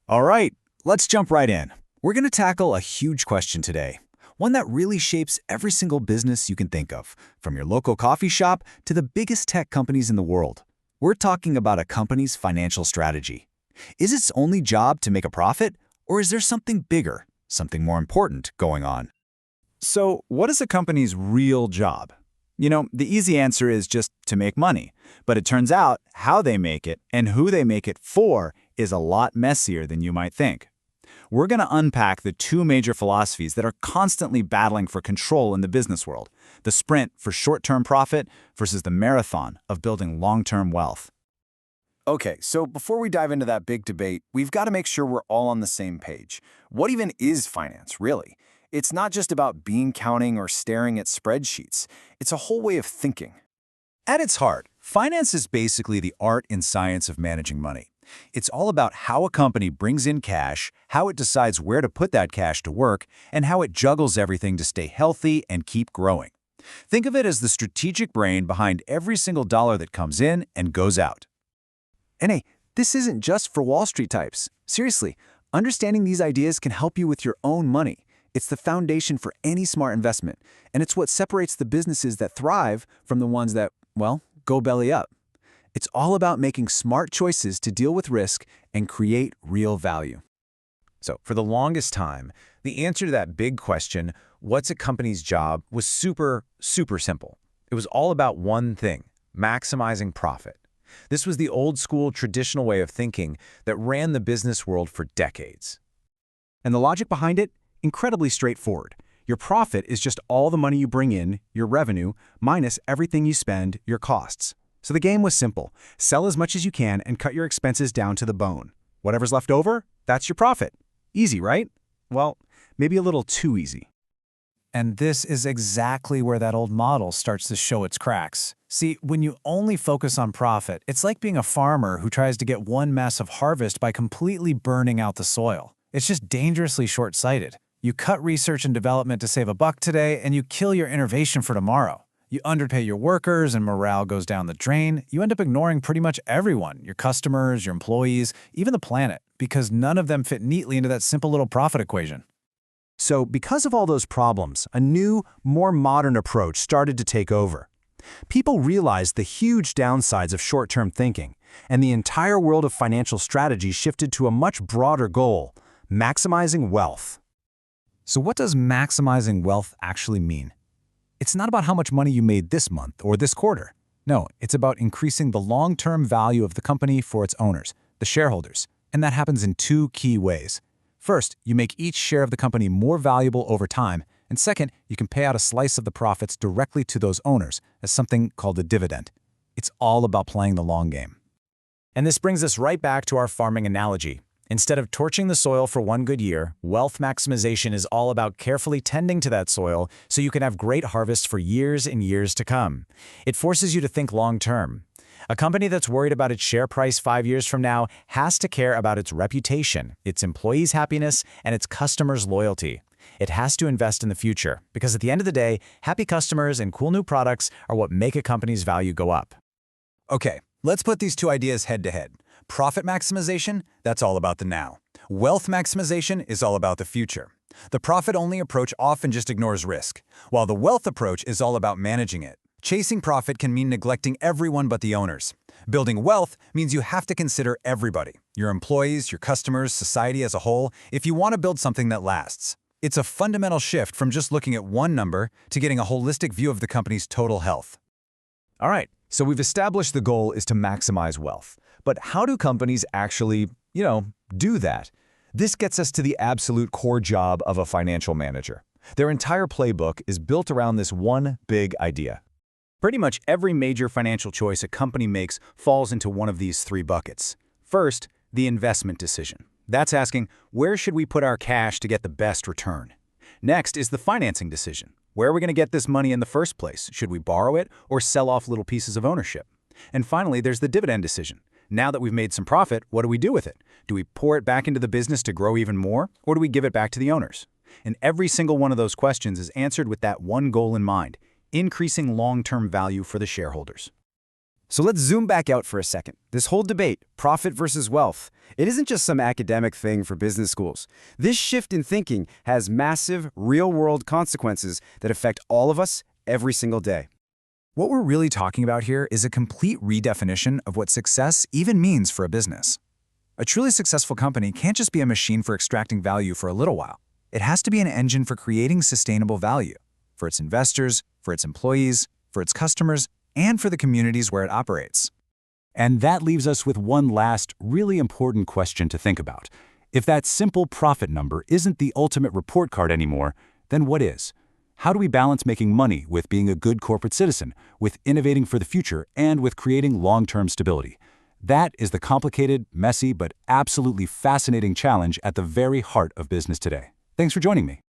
All right, let's jump right in. We're going to tackle a huge question today, one that really shapes every single business you can think of, from your local coffee shop to the biggest tech companies in the world. We're talking about a company's financial strategy. Is its only job to make a profit, or is there something bigger, something more important going on? So, what is a company's real job? The easy answer is just to make money. But it turns out how they make it and who they make it for is a lot messier than you might think. We're going to unpack the two major philosophies that are constantly battling for control in the business world: the sprint for short-term profit versus the marathon of building long-term wealth. Okay, so before we dive into that big debate, we've got to make sure we're all on the same page. What even is finance, really? It's not just about bean counting or staring at spreadsheets. It's a whole way of thinking. At its heart, finance is basically the art and science of managing money. It's all about how a company brings in cash, how it decides where to put that cash to work, and how it juggles everything to stay healthy and keep growing. Think of it as the strategic brain behind every single dollar that comes in and goes out. And hey, this isn't just for Wall Street types. Seriously, understanding these ideas can help you with your own money. It's the foundation for any smart investment, and it's what separates the businesses that thrive from the ones that, well, go belly up. It's all about making smart choices to deal with risk and create real value. So for the longest time, the answer to that big question, what's a company's job, was super simple. It was all about one thing: maximizing profit. This was the old school traditional way of thinking that ran the business world for decades. And the logic behind it? Incredibly straightforward. Your profit is just all the money you bring in, your revenue, minus everything you spend, your costs. So the game was simple. Sell as much as you can and cut your expenses down to the bone. Whatever's left over, that's your profit. Easy, right? Well, maybe a little too easy. And this is exactly where that old model starts to show its cracks. See, when you only focus on profit, it's like being a farmer who tries to get one massive harvest by completely burning out the soil. It's just dangerously short-sighted. You cut research and development to save $1 today, and you kill your innovation for tomorrow. You underpay your workers, and morale goes down the drain. You end up ignoring pretty much everyone, your customers, your employees, even the planet, because none of them fit neatly into that simple little profit equation. So because of all those problems, a new, more modern approach started to take over. People realized the huge downsides of short-term thinking, and the entire world of financial strategy shifted to a much broader goal: maximizing wealth. So what does maximizing wealth actually mean? It's not about how much money you made this month or this quarter. No, it's about increasing the long-term value of the company for its owners, the shareholders, and that happens in two key ways. First, you make each share of the company more valuable over time, and second, you can pay out a slice of the profits directly to those owners as something called a dividend. It's all about playing the long game. And this brings us right back to our farming analogy. Instead of torching the soil for one good year, wealth maximization is all about carefully tending to that soil so you can have great harvests for years and years to come. It forces you to think long-term. A company that's worried about its share price 5 years from now has to care about its reputation, its employees' happiness, and its customers' loyalty. It has to invest in the future, because at the end of the day, happy customers and cool new products are what make a company's value go up. Okay, let's put these two ideas head to head. Profit maximization, that's all about the now. Wealth maximization is all about the future. The profit-only approach often just ignores risk, while the wealth approach is all about managing it. Chasing profit can mean neglecting everyone but the owners. Building wealth means you have to consider everybody: your employees, your customers, society as a whole, if you want to build something that lasts. It's a fundamental shift from just looking at one number to getting a holistic view of the company's total health. All right, so we've established the goal is to maximize wealth. But how do companies actually, do that? This gets us to the absolute core job of a financial manager. Their entire playbook is built around this one big idea. Pretty much every major financial choice a company makes falls into one of these three buckets. First, the investment decision. That's asking, where should we put our cash to get the best return? Next is the financing decision. Where are we going to get this money in the first place? Should we borrow it or sell off little pieces of ownership? And finally, there's the dividend decision. Now that we've made some profit, what do we do with it? Do we pour it back into the business to grow even more, or do we give it back to the owners? And every single one of those questions is answered with that one goal in mind: increasing long-term value for the shareholders. So let's zoom back out for a second. This whole debate, profit versus wealth, it isn't just some academic thing for business schools. This shift in thinking has massive, real-world consequences that affect all of us every single day. What we're really talking about here is a complete redefinition of what success even means for a business. A truly successful company can't just be a machine for extracting value for a little while. It has to be an engine for creating sustainable value for its investors, for its employees, for its customers, and for the communities where it operates. And that leaves us with one last, really important question to think about. If that simple profit number isn't the ultimate report card anymore, then what is? How do we balance making money with being a good corporate citizen, with innovating for the future, and with creating long-term stability? That is the complicated, messy, but absolutely fascinating challenge at the very heart of business today. Thanks for joining me.